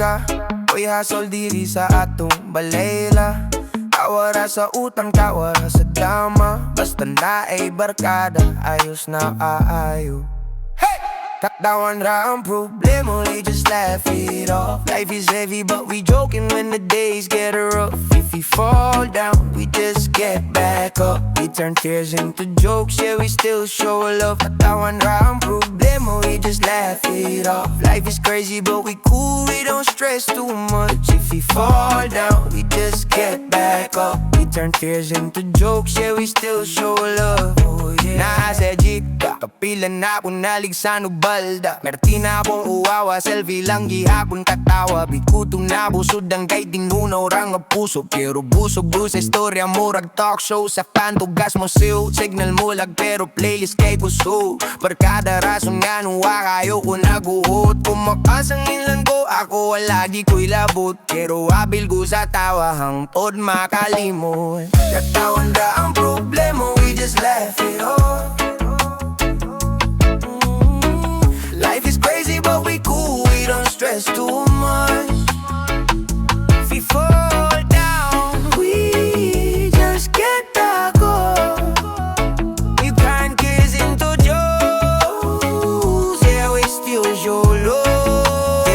ka. Uy, hasol diri sa atong balayla. Tawara sa utang, tawara sa dama. Basta na ay barkada, ayos na aayo. Kataw'an ra ang problema, we just laugh it off. Life is heavy but we joking when the days get rough. If we fall down, we just get back up. We turn tears into jokes, yeah we still show love. Kataw'an ra ang problema, we just laugh it off. Life is crazy but we cool, we don't stress too much. If we fall down, we just get back up. We turn tears into jokes, yeah we still show love. Oh yeah. Naa sa jeep ka, kapilan na po nalig sa nubalda. Merti na pong uwawa, selfie lang gihapon katawa. Bigkutong nabusod ang kay tinunaw rang nga puso. Pero busog sa istorya murag talk show. Sa pantugas mo siw, signal mo lag pero playlist kay puso. Barkada rason nga nuwa kayo ko naguhot. Kumakasang ilan ko, ako wala di ko'y labot. Pero abil ko sa tawa, hangtod makalimot. Kataw'an ra ang problema, we just laugh it off. Life is crazy but we cool, we don't stress too much. If we fall down, we just get back up. We turn kids into jokes, yeah we still show love.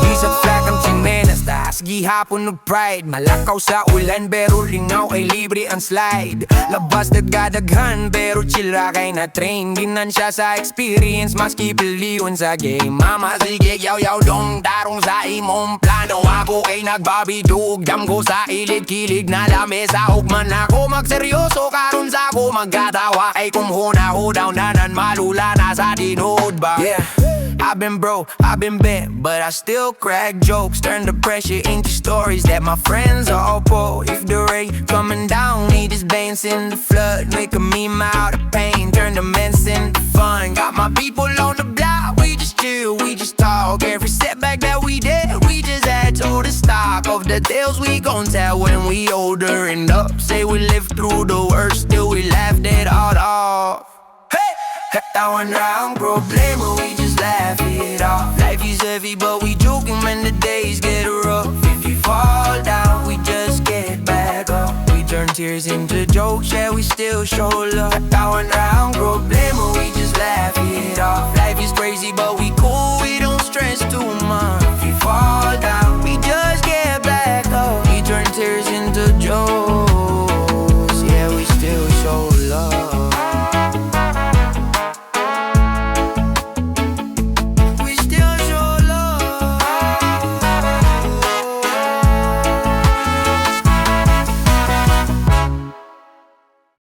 Isang flag ang chimenas, taas gihapon ng pride. Malakaw sa ulan pero lingaw ay libre ang slide. Labas nagdadaghan pero chill ra kay na train. Ginan siya sa experience maski piliwan sa game. Mama sige yaw dong tarong sa imong plano. Ako kay nagbabidug dam ko sa ilid kilig na lamesa. Hugman ako magseryoso karon sa ako magkatawa. Ay kung huna-hudaw nanan malula na sa dinood ba. Yeah, I've been broke, I've been bent, but I still crack jokes. Turn the pressure into stories that my friends all po. If the rain coming down, need his veins in the flood. Make a meme out of pain, turn the mess into fun. Got my people on the block, we just chill, we just talk. Every setback that we did, we just add to the stock of the tales we gon' tell when we older and up. Say we lived through the worst, still we laughed it all off. Kataw'an ra ang problema, we just laugh it off. Life is heavy but we joking when the days get rough. If we fall down, we just get back up. We turn tears into jokes, yeah we still show love. Kataw'an ra ang problema, we just laugh it off. Life is crazy but we cool, we don't stress too much.